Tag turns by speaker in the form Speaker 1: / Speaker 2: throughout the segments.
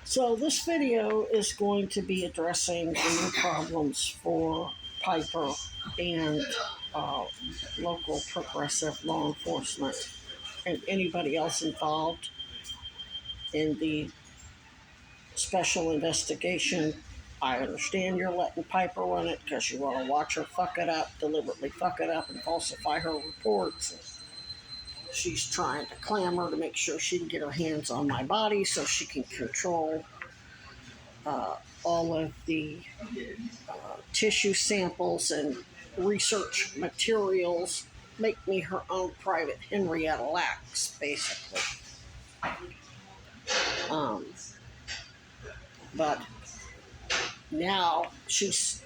Speaker 1: So this video is going to be addressing the new problems for Piper and uh, local progressive law enforcement and anybody else involved in the special investigation. I understand you're letting Piper run it because you want to watch her fuck it up, deliberately fuck it up and falsify her reports. She's trying to clamor to make sure she can get her hands on my body so she can control all of the tissue samples and research materials, make me her own private Henrietta Lacks, basically. But now this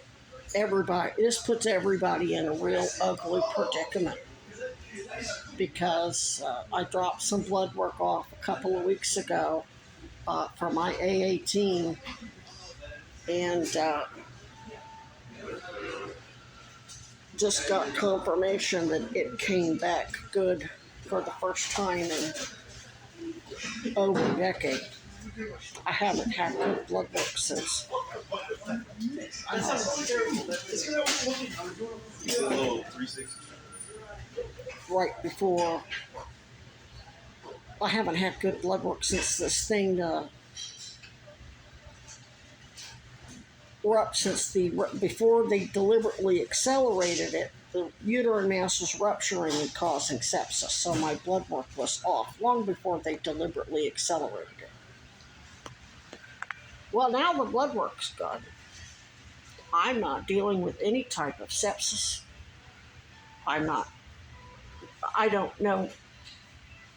Speaker 1: puts everybody in a real ugly predicament because I dropped some blood work off a couple of weeks ago for my AA team, and just got confirmation that it came back good for the first time in over a decade. I haven't had good blood work since right before. I haven't had good blood work since this thing before they deliberately accelerated it. The uterine mass was rupturing and causing sepsis, so my blood work was off long before they deliberately accelerated it. Well, now the blood work's good. I'm not dealing with any type of sepsis. I don't know.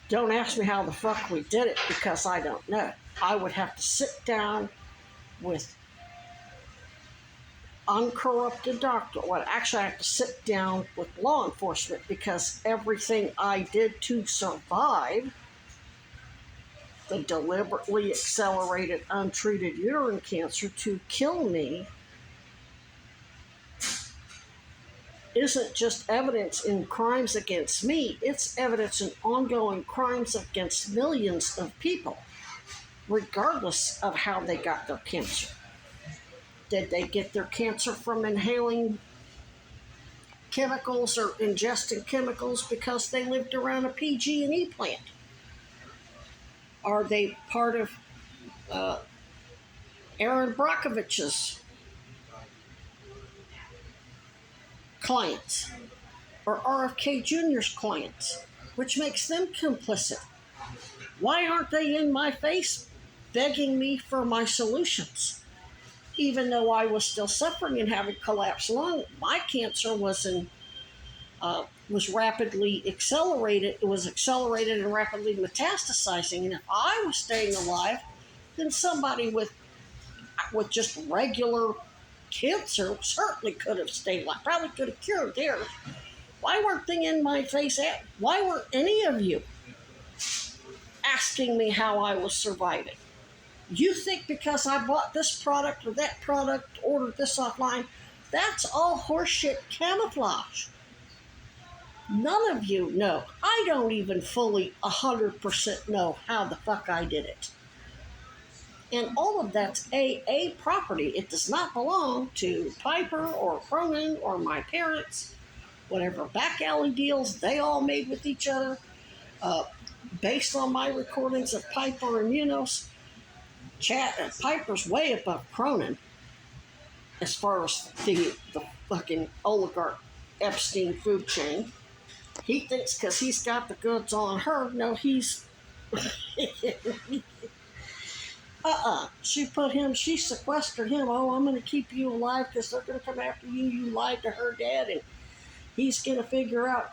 Speaker 1: Don't ask me how the fuck we did it because I don't know. I would have to sit down with uncorrupted doctor. Well, actually, I have to sit down with law enforcement because everything I did to survive the deliberately accelerated untreated uterine cancer to kill me isn't just evidence in crimes against me, it's evidence in ongoing crimes against millions of people, regardless of how they got their cancer. Did they get their cancer from inhaling chemicals or ingesting chemicals because they lived around a PG&E plant? Are they part of Aaron Brockovich's clients or RFK Jr.'s clients, which makes them complicit? Why aren't they in my face begging me for my solutions? Even though I was still suffering and having collapsed lung, my cancer was rapidly accelerated. It was accelerated and rapidly metastasizing. And if I was staying alive, then somebody with just regular cancer certainly could have stayed alive. Probably could have cured theirs. Why weren't they in my face? Why weren't any of you asking me how I was surviving? You think because I bought this product or that product, ordered this offline, that's all horseshit camouflage. None of you know. I don't even fully 100% know how the fuck I did it. And all of that's AA property. It does not belong to Piper or Cronin or my parents. Whatever back alley deals they all made with each other, based on my recordings of Piper and Munoz. Piper's way above Cronin as far as the fucking oligarch Epstein food chain. He thinks because he's got the goods on her. No, he's she sequestered him. Oh, I'm going to keep you alive because they're going to come after you. You lied to her dad, and he's going to figure out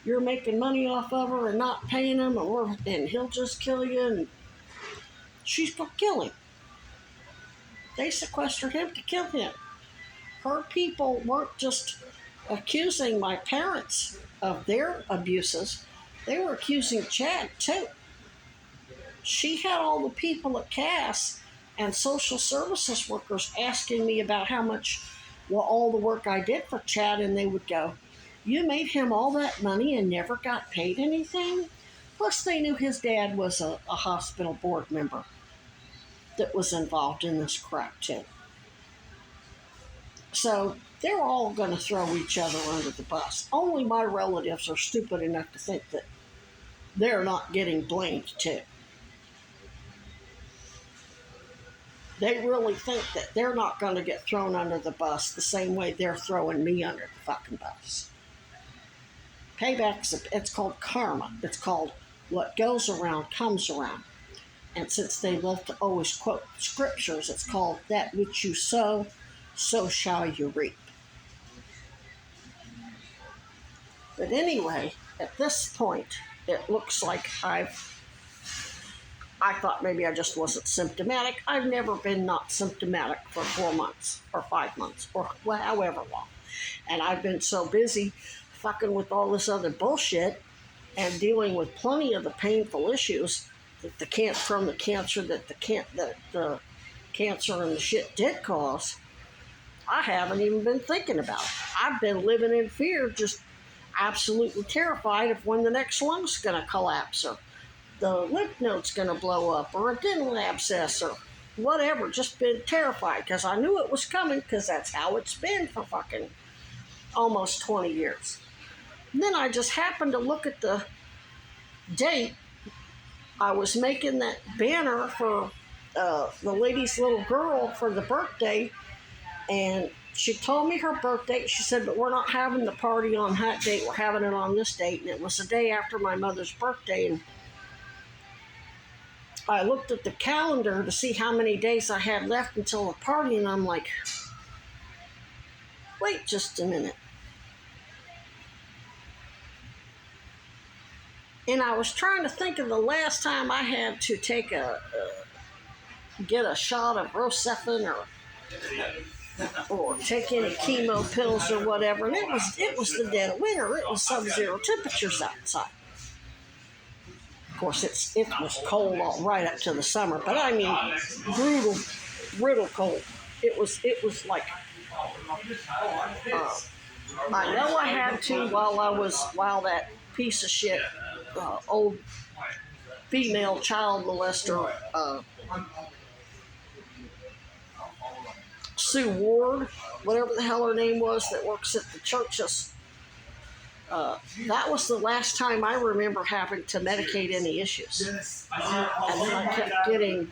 Speaker 1: you're making money off of her and not paying him, and he'll just kill you, and she's going to kill him. They sequestered him to kill him. Her people weren't just accusing my parents of their abuses. They were accusing Chad, too. She had all the people at CAS and social services workers asking me about how much, all the work I did for Chad, and they would go, you made him all that money and never got paid anything? Plus, they knew his dad was a hospital board member. that was involved in this crap too. So they're all going to throw each other under the bus. Only my relatives are stupid enough to think that they're not getting blamed too. They really think that they're not going to get thrown under the bus the same way they're throwing me under the fucking bus. Payback's, it's called karma. It's called what goes around comes around. And since they love to always quote scriptures, it's called that which you sow, so shall you reap. But anyway, at this point, it looks like I thought maybe I just wasn't symptomatic. I've never been not symptomatic for 4 months or 5 months or however long. And I've been so busy fucking with all this other bullshit and dealing with plenty of the painful issues that the cancer and the cancer and the shit did cause. I haven't even been thinking about it. I've been living in fear, just absolutely terrified of when the next lung's going to collapse or the lymph node's going to blow up or a dental abscess or whatever. Just been terrified because I knew it was coming because that's how it's been for fucking almost 20 years. And then I just happened to look at the date. I was making that banner for the lady's little girl for the birthday, and she told me her birthday. She said, but we're not having the party on that date. We're having it on this date. And it was the day after my mother's birthday. And I looked at the calendar to see how many days I had left until the party. And I'm like, wait just a minute. And I was trying to think of the last time I had to take get a shot of Rocephin or take any chemo pills or whatever. And it was the dead of winter. It was sub-zero temperatures outside. Of course, it was cold all right up to the summer, but I mean brutal cold. It was like I know I had to while that piece of shit old female child molester Sue Ward, whatever the hell her name was, that works at the churches. That was the last time I remember having to medicate any issues. And then I kept getting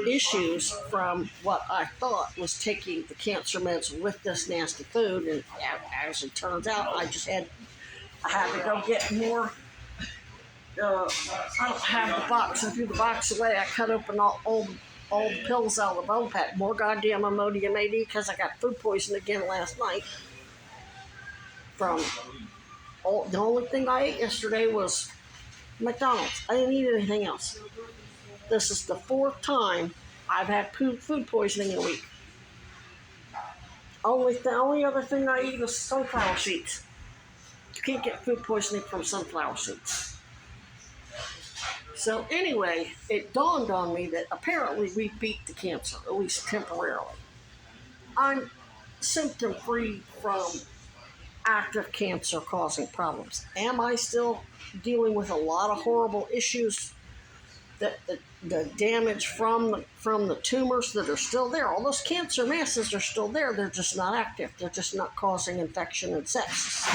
Speaker 1: issues from what I thought was taking the cancer meds with this nasty food. And as it turns out, I had to go get more. I don't have the box. I threw the box away. I cut open all the pills out of the bone pack. More goddamn Imodium AD because I got food poisoning again last night. The only thing I ate yesterday was McDonald's. I didn't eat anything else. This is the 4th time I've had food poisoning in a week. The only other thing I eat is sunflower seeds. You can't get food poisoning from sunflower seeds. So anyway, it dawned on me that apparently we beat the cancer, at least temporarily. I'm symptom-free from active cancer causing problems. Am I still dealing with a lot of horrible issues? That the damage from the tumors that are still there, all those cancer masses are still there. They're just not active. They're just not causing infection and sepsis.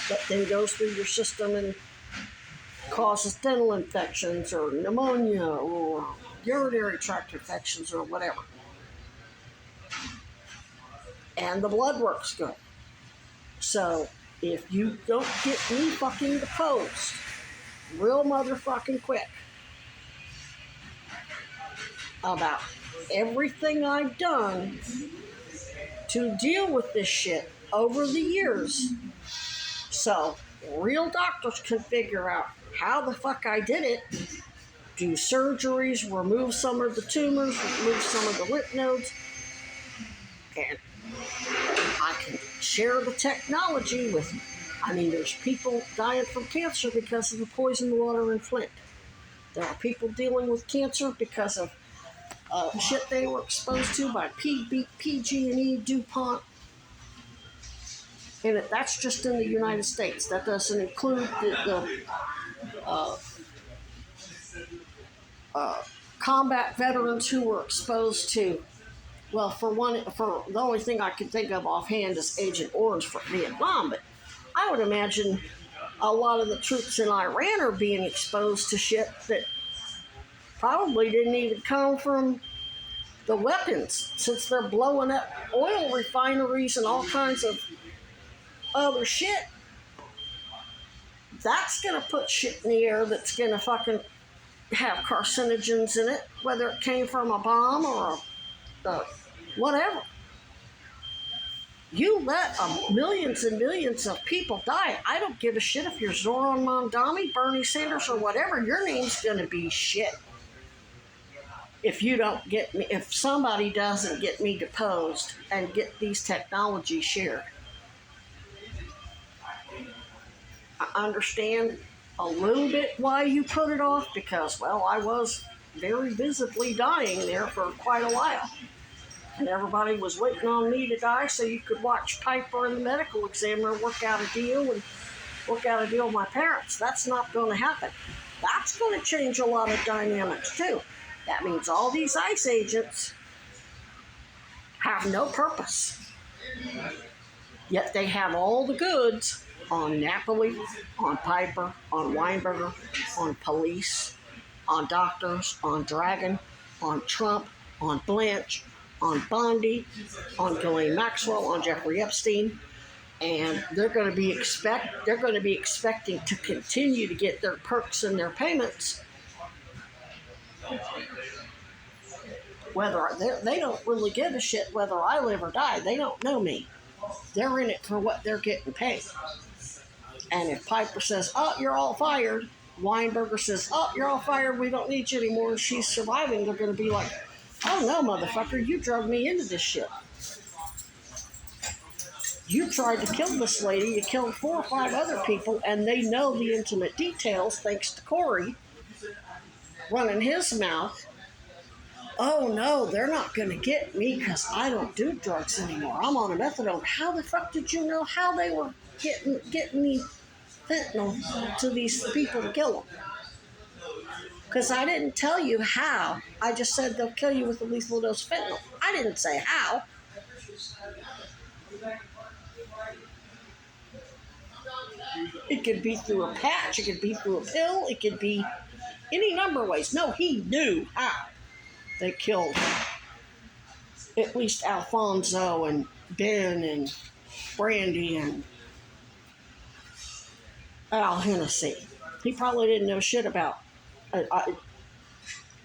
Speaker 1: That then goes through your system and causes dental infections or pneumonia or urinary tract infections or whatever. And the blood work's good. So if you don't get me fucking deposed real motherfucking quick about everything I've done to deal with this shit over the years, so real doctors can figure out how the fuck I did it, do surgeries, remove some of the tumors, remove some of the lymph nodes, and I can share the technology with, there's people dying from cancer because of the poisoned water in Flint. There are people dealing with cancer because of shit they were exposed to by PG&E, DuPont. And that's just in the United States. That doesn't include the combat veterans who were exposed to, well, for the only thing I can think of offhand is Agent Orange for Vietnam, but I would imagine a lot of the troops in Iran are being exposed to shit that probably didn't even come from the weapons, since they're blowing up oil refineries and all kinds of other shit. That's gonna put shit in the air that's gonna fucking have carcinogens in it, whether it came from a bomb or whatever. You let millions and millions of people die. I don't give a shit if you're Zoran Mondami, Bernie Sanders, or whatever. Your name's gonna be shit if you don't get me. If somebody doesn't get me deposed and get these technologies shared. I understand a little bit why you put it off, because, well, I was very visibly dying there for quite a while. And everybody was waiting on me to die so you could watch Piper and the medical examiner work out a deal with my parents. That's not going to happen. That's going to change a lot of dynamics, too. That means all these ICE agents have no purpose. Yet they have all the goods on Napoli, on Piper, on Weinberger, on police, on doctors, on Dragon, on Trump, on Blanche, on Bondi, on Ghislaine Maxwell, on Jeffrey Epstein, and they're going to be expecting to continue to get their perks and their payments. Whether they don't really give a shit whether I live or die. They don't know me. They're in it for what they're getting paid. And if Piper says, "Oh, you're all fired," Weinberger says, "Oh, you're all fired. We don't need you anymore," and she's surviving, they're going to be like, "Oh no, motherfucker, you drug me into this shit. You tried to kill this lady. You killed 4 or 5 other people," and they know the intimate details thanks to Corey running his mouth. "Oh no, they're not going to get me because I don't do drugs anymore. I'm on a methadone." How the fuck did you know how they were getting me fentanyl to these people to kill them? Because I didn't tell you how. I just said they'll kill you with a lethal dose of fentanyl. I didn't say how. It could be through a patch. It could be through a pill. It could be any number of ways. No, he knew how they killed at least Alfonso and Ben and Brandy and Al Hennessy. He probably didn't know shit about.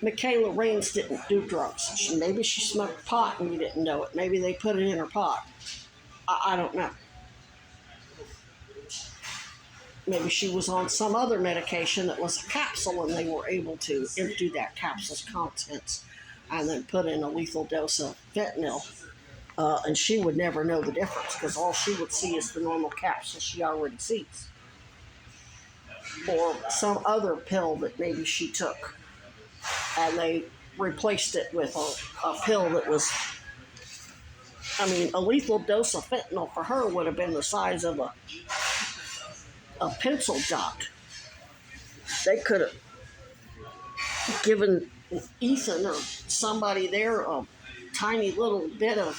Speaker 1: Michaela Raines didn't do drugs. Maybe she smoked pot and you didn't know it. Maybe they put it in her pot. I don't know. Maybe she was on some other medication that was a capsule and they were able to empty that capsule's contents and then put in a lethal dose of fentanyl. And she would never know the difference because all she would see is the normal capsule she already sees. Or some other pill that maybe she took and they replaced it with a pill that was, a lethal dose of fentanyl for her would have been the size of a pencil dot. They could have given Ethan or somebody there a tiny little bit of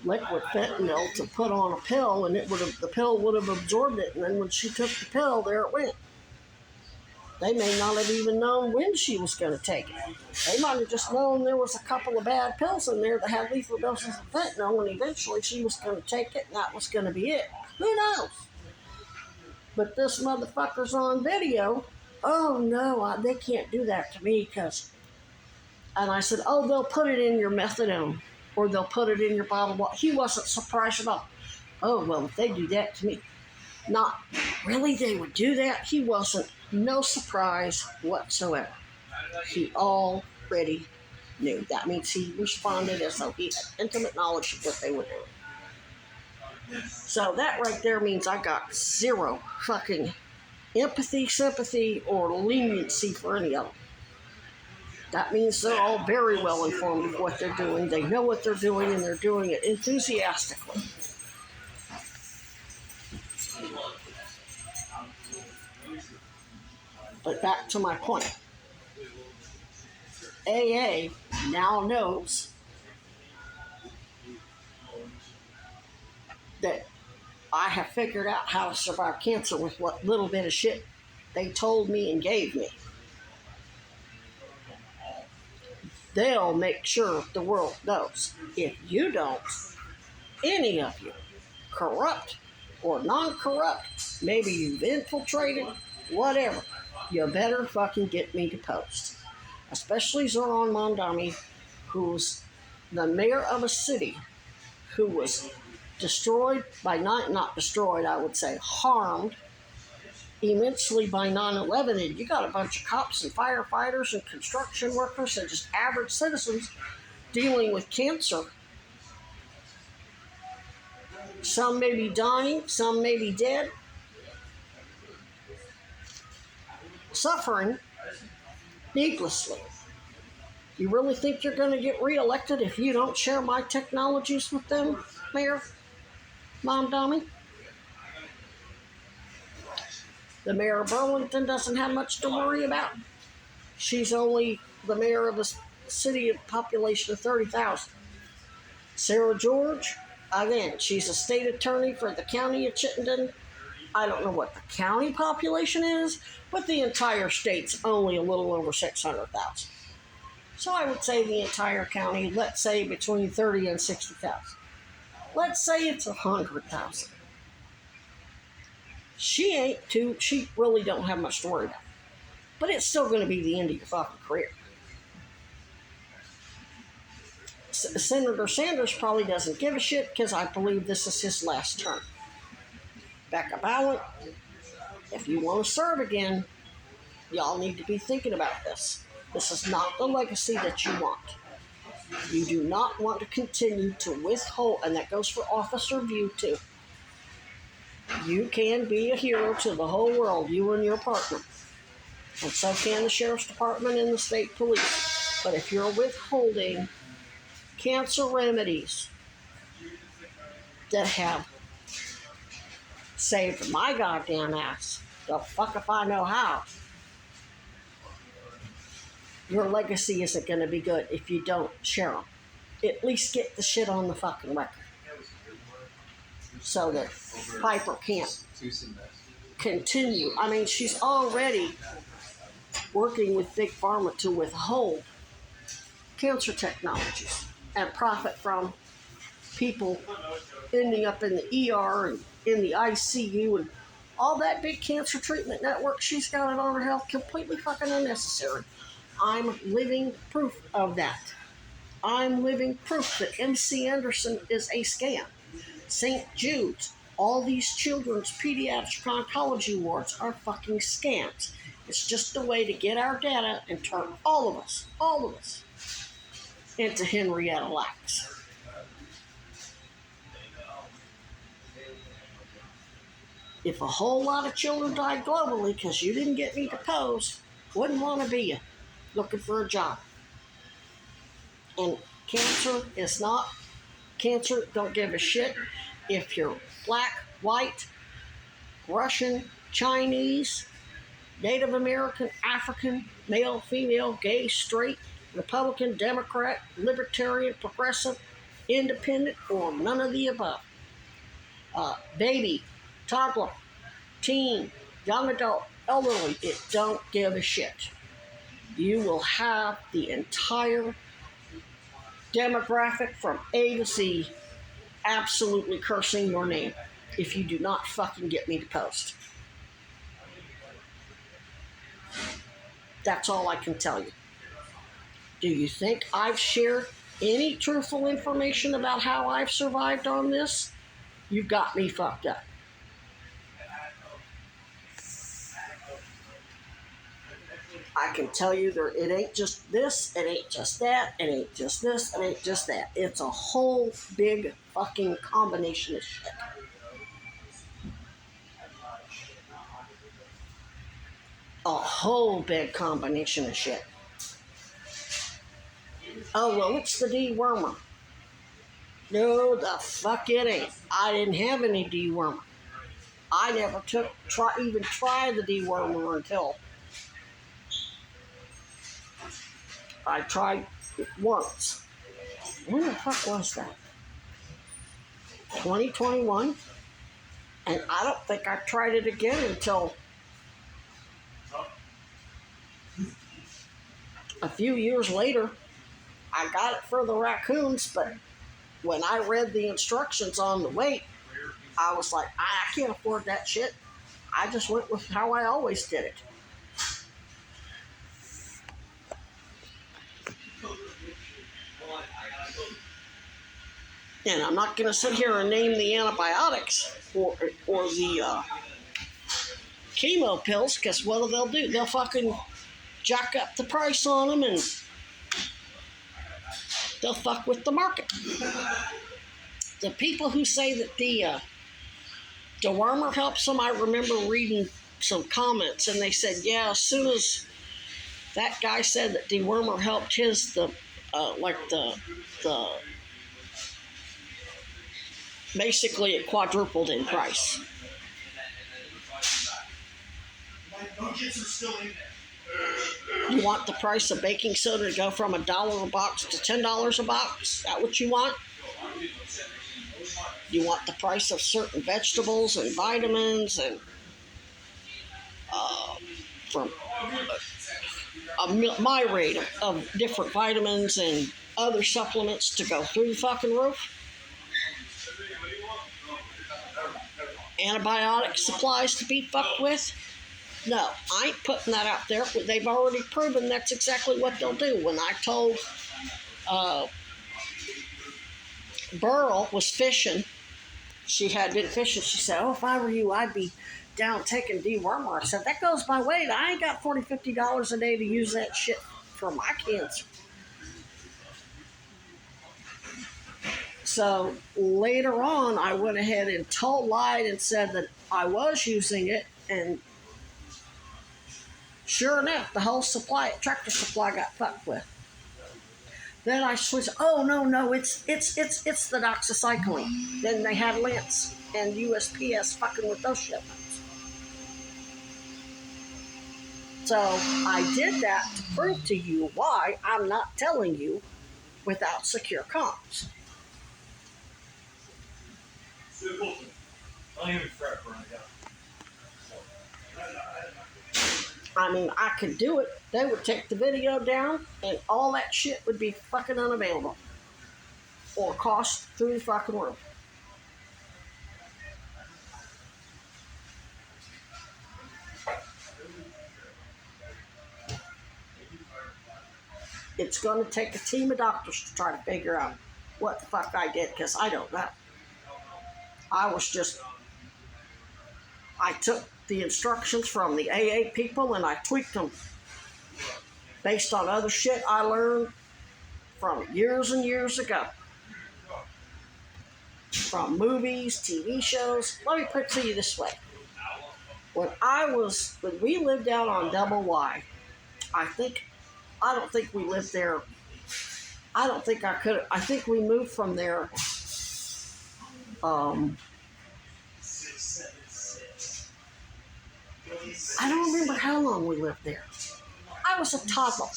Speaker 1: liquid fentanyl to put on a pill, and the pill would have absorbed it, and then when she took the pill, there it went. They may not have even known when she was going to take it. They might have just known there was a couple of bad pills in there that had lethal doses of fentanyl, and eventually she was going to take it, and that was going to be it. Who knows? But this motherfucker's on video. "Oh no, they can't do that to me because..." And I said, "Oh, they'll put it in your methadone, or they'll put it in your bottle of water." He wasn't surprised at all. "Oh, well, if they do that to me..." Not really, they would do that. He wasn't, no surprise whatsoever. He already knew. That means he responded as though he had intimate knowledge of what they were doing. So that right there means I got zero fucking empathy, sympathy, or leniency for any of them. That means they're all very well informed of what they're doing. They know what they're doing, and they're doing it enthusiastically. But back to my point. AA now knows that I have figured out how to survive cancer with what little bit of shit they told me and gave me. They'll make sure the world knows. If you don't, any of you, corrupt or non-corrupt, maybe you've infiltrated, whatever, you better fucking get me deposed. Especially Zoran Mondani, who's the mayor of a city who was destroyed by, not destroyed, I would say, harmed immensely by 9/11. And you got a bunch of cops and firefighters and construction workers and just average citizens dealing with cancer. Some may be dying, some may be dead, suffering needlessly. You really think you're going to get reelected if you don't share my technologies with them, Mayor Mamdani? The mayor of Burlington doesn't have much to worry about. She's only the mayor of a city of population of 30,000. Sarah George, again, she's a state attorney for the county of Chittenden. I don't know what the county population is, but the entire state's only a little over 600,000. So I would say the entire county, let's say between 30 and 60,000. Let's say it's 100,000. She really don't have much to worry about. But it's still going to be the end of your fucking career. Senator Sanders probably doesn't give a shit because I believe this is his last term. Becca Ballant, if you want to serve again, y'all need to be thinking about this. This is not the legacy that you want. You do not want to continue to withhold, and that goes for Officer View too. You can be a hero to the whole world, you and your partner. And so can the Sheriff's Department and the State Police. But if you're withholding cancer remedies that have saved my goddamn ass, the fuck if I know how, your legacy isn't going to be good if you don't share them. At least get the shit on the fucking record so that Piper can't continue. I mean, she's already working with Big Pharma to withhold cancer technologies and profit from people ending up in the ER and in the ICU and all that big cancer treatment network she's got at Honor Health, completely fucking unnecessary. I'm living proof of that. I'm living proof that MC Anderson is a scam. St. Jude's, all these children's pediatric oncology wards are fucking scams. It's just a way to get our data and turn all of us, into Henrietta Lacks. If a whole lot of children died globally because you didn't get me deposed, wouldn't want to be you looking for a job. And cancer is not, cancer don't give a shit if you're black, white, Russian, Chinese, Native American, African, male, female, gay, straight, Republican, Democrat, Libertarian, Progressive, Independent, or none of the above. Baby, toddler, teen, young adult, elderly, it don't give a shit. You will have the entire demographic from A to Z absolutely cursing your name if you do not fucking get me deposed. That's all I can tell you. Do you think I've shared any truthful information about how I've survived on this? You've got me fucked up. I can tell you it ain't just this, it ain't just that, it ain't just this, it ain't just that. It's a whole big fucking combination of shit. A whole big combination of shit. Oh, well, it's the dewormer. No, the fuck it ain't. I didn't have any dewormer. I never even tried the dewormer until I tried it once. When the fuck was that? 2021? And I don't think I tried it again until a few years later. I got it for the raccoons, but when I read the instructions on the weight, I was like, I can't afford that shit. I just went with how I always did it. And I'm not going to sit here and name the antibiotics or the chemo pills, because what they'll do, they'll fucking jack up the price on them and they'll fuck with the market. The people who say that the dewormer helps them, I remember reading some comments and they said, yeah, as soon as that guy said that dewormer helped his, the basically it quadrupled in price. You want the price of baking soda to go from $1 a box to $10 a box? Is that what you want? You want the price of certain vegetables and vitamins and from my rate of different vitamins and other supplements to go through the fucking roof? Antibiotic supplies to be fucked with? No, I ain't putting that out there. They've already proven that's exactly what they'll do. When I told Burl was fishing, she had been fishing, she said, oh, if I were you, I'd be down taking dewormer. I said, that goes my weight. I ain't got $40, $50 a day to use that shit for my cancer. So later on, I went ahead and lied and said that I was using it, and sure enough, the whole Tractor Supply got fucked with. Then I switched. Oh no, it's the doxycycline. Then they had Lance and USPS fucking with those shipments. So I did that to prove to you why I'm not telling you without secure comms. I mean, I could do it. They would take the video down and all that shit would be fucking unavailable. Or cost through the fucking roof. It's going to take a team of doctors to try to figure out what the fuck I did, because I don't know. I took the instructions from the AA people and I tweaked them based on other shit I learned from years and years ago. From movies, TV shows. Let me put it to you this way. When we lived out on Double Y, I don't think we lived there. I don't think I could. I think we moved from there. I don't remember how long we lived there. I was a toddler.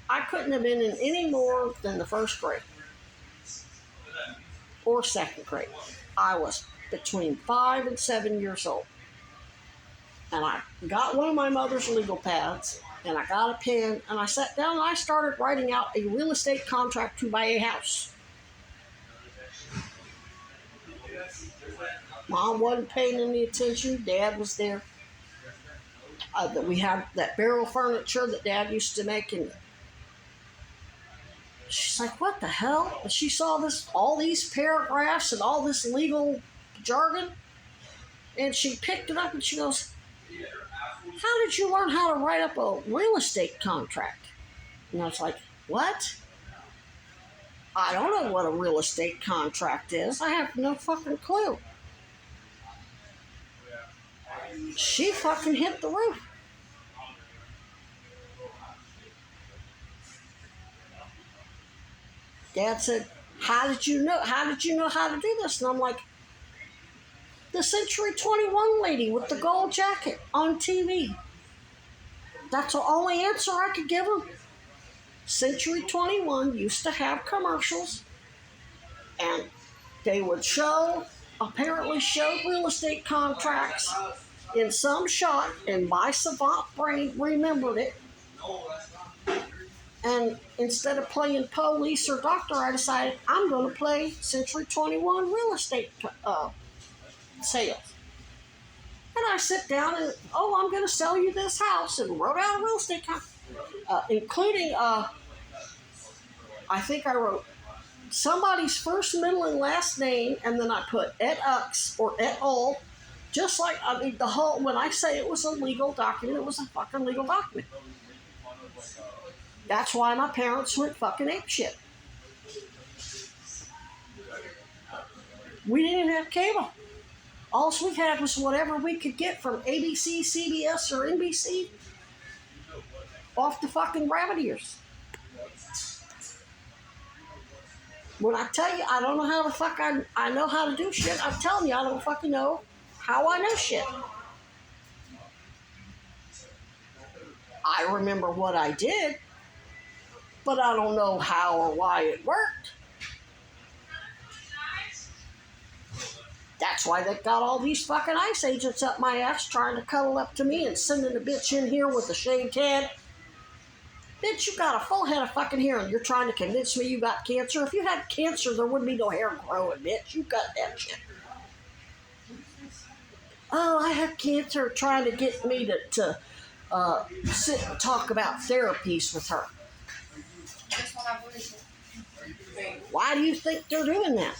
Speaker 1: I couldn't have been in any more than the first grade or second grade. I was between 5 and 7 years old. And I got one of my mother's legal pads, and I got a pen, and I sat down and I started writing out a real estate contract to buy a house. Mom wasn't paying any attention. Dad was there. We had that barrel furniture that Dad used to make, and she's like, what the hell? And she saw all these paragraphs and all this legal jargon, and she picked it up and she goes, how did you learn how to write up a real estate contract? And I was like, what? I don't know what a real estate contract is. I have no fucking clue. She fucking hit the roof. Dad said, how did you know how to do this? And I'm like, the Century 21 lady with the gold jacket on TV. That's the only answer I could give him. Century 21 used to have commercials, and they would apparently show real estate contracts in some shot, and my savant brain remembered it. And instead of playing police or doctor, I decided I'm going to play Century 21 real estate sales. And I sit down and, I'm going to sell you this house, and wrote out a real estate contract, including, I think I wrote somebody's first, middle, and last name, and then I put et ux or et al. Just like, the whole, when I say it was a legal document, it was a fucking legal document. That's why my parents went fucking apeshit. We didn't have cable. All we had was whatever we could get from ABC, CBS, or NBC off the fucking rabbit ears. When I tell you I don't know how the fuck I know how to do shit, I'm telling you I don't fucking know how I know shit. I remember what I did, but I don't know how or why it worked. That's why they got all these fucking ICE agents up my ass trying to cuddle up to me and sending a bitch in here with a shaved head. Bitch, you got a full head of fucking hair and you're trying to convince me you got cancer? If you had cancer, there wouldn't be no hair growing, bitch. You got that shit. Oh, I have cancer, trying to get me to sit and talk about therapies with her. Why do you think they're doing that?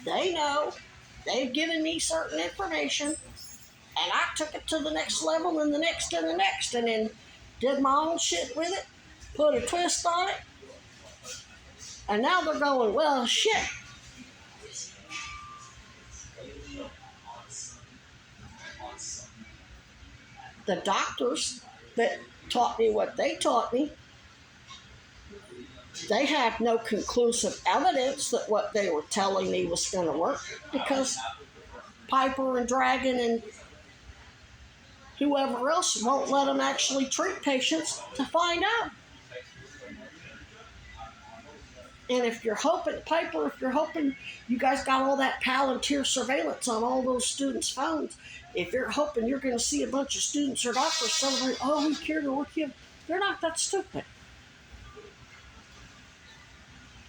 Speaker 1: They know. They've given me certain information, and I took it to the next level and the next and the next, and then did my own shit with it, put a twist on it, and now they're going, well, shit. The doctors that taught me what they taught me, they have no conclusive evidence that what they were telling me was going to work, because Piper and Dragon and whoever else won't let them actually treat patients to find out. And if you're hoping, Piper, if you're hoping, you guys got all that Palantir surveillance on all those students' phones. If you're hoping you're going to see a bunch of students or doctors celebrate, oh, we cured her, we're cured. They're not that stupid.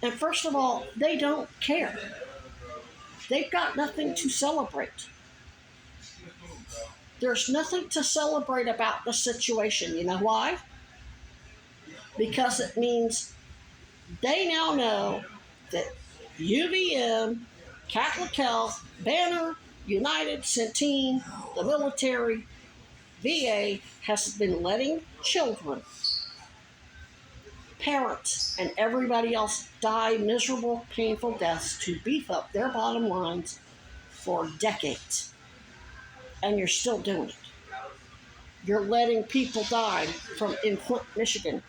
Speaker 1: And first of all, they don't care. They've got nothing to celebrate. There's nothing to celebrate about the situation. You know why? Because it means they now know that UVM, Catholic Health, Banner, United, Centene, the military, VA has been letting children, parents, and everybody else die miserable, painful deaths to beef up their bottom lines for decades. And you're still doing it. You're letting people die in Flint, Michigan,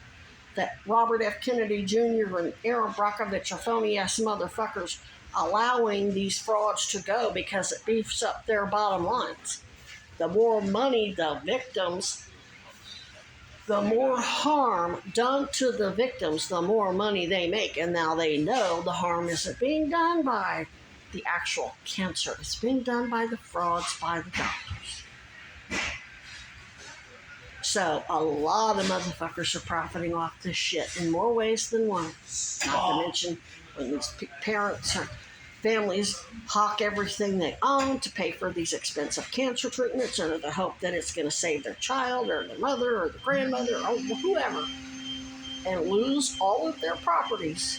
Speaker 1: that Robert F. Kennedy Jr. and Aaron Brockovich are phony-ass motherfuckers allowing these frauds to go because it beefs up their bottom lines. The more money the victims, the more harm done to the victims, the more money they make. And now they know the harm isn't being done by the actual cancer. It's being done by the frauds, by the doctors. So a lot of motherfuckers are profiting off this shit in more ways than one. Not to mention when these parents or families hawk everything they own to pay for these expensive cancer treatments under the hope that it's going to save their child or their mother or the grandmother or whoever, and lose all of their properties.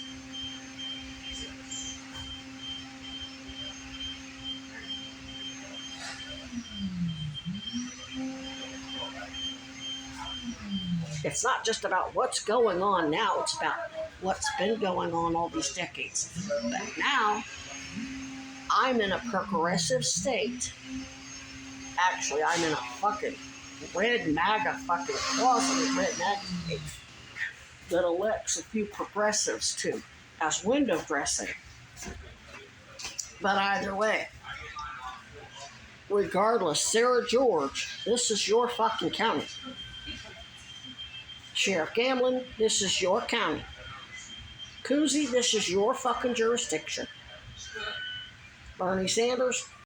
Speaker 1: It's not just about what's going on now, it's about what's been going on all these decades. But now, I'm in a progressive state. Actually, I'm in a fucking red MAGA fucking closeted red MAGA state that elects a few progressives to as window dressing. But either way, regardless, Sarah George, this is your fucking county. Sheriff Gamlin, this is your county. Cousy, this is your fucking jurisdiction. Bernie Sanders,